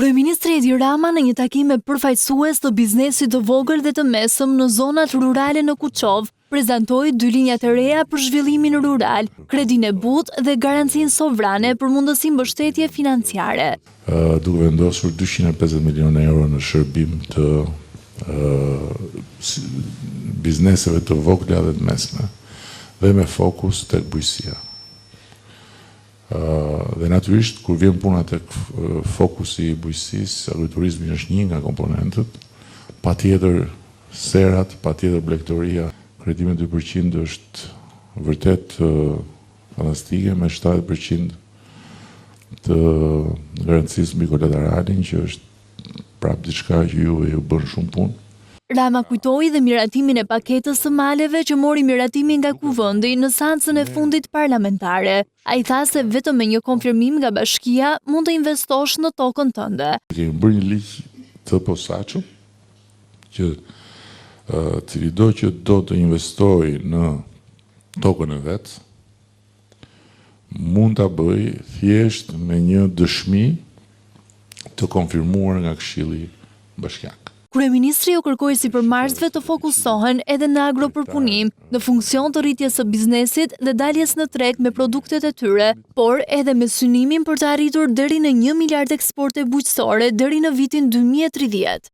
Kryeministri Edi Rama në një takim me përfaqësues të biznesit të vogël dhe të mesëm në zonat rurale në Kuçov, prezantoi 2 linjat e reja për zhvillimin rural, kredinë e butë dhe garancinë sovrane për mundësi mbështetje financiare. Duke vendosur 250 milionë euro në shërbim të bizneseve të vogla dhe të mesme, dhe me fokus tek bujqësia. Dhe natyrisht, kur vjen puna tek fokusi i bujqësisë, agriturizmi është një nga komponentët, patjetër serat, patjetër blegtoria, kredimi 2% është vërtet fantastike, me 70% të garancisë mbi kolateralin, që është prapë diçka që ju bën shumë punë. Rama kujtoi dhe miratimin e paketës së maleve që mori miratimin nga Kuvendi në seancën e fundit parlamentare. Ai tha se vetëm me një konfirmim nga bashkia mund të investosh në tokën tënde. Kemi bërë një ligj të posaçëm që cilido që do të investojë në tokën e vet mund ta bëjë thjesht me një dëshmi të konfirmuar nga Këshilli Bashkiak. Kryeministri u kërkoi sipërmarrësve të fokusohen edhe në agropërpunim, në funksion të rritjes së biznesit dhe daljes në treg me produktet e tyre, por edhe me synimin për të arritur deri në 1 miliard eksporte bujqësore deri në vitin 2030.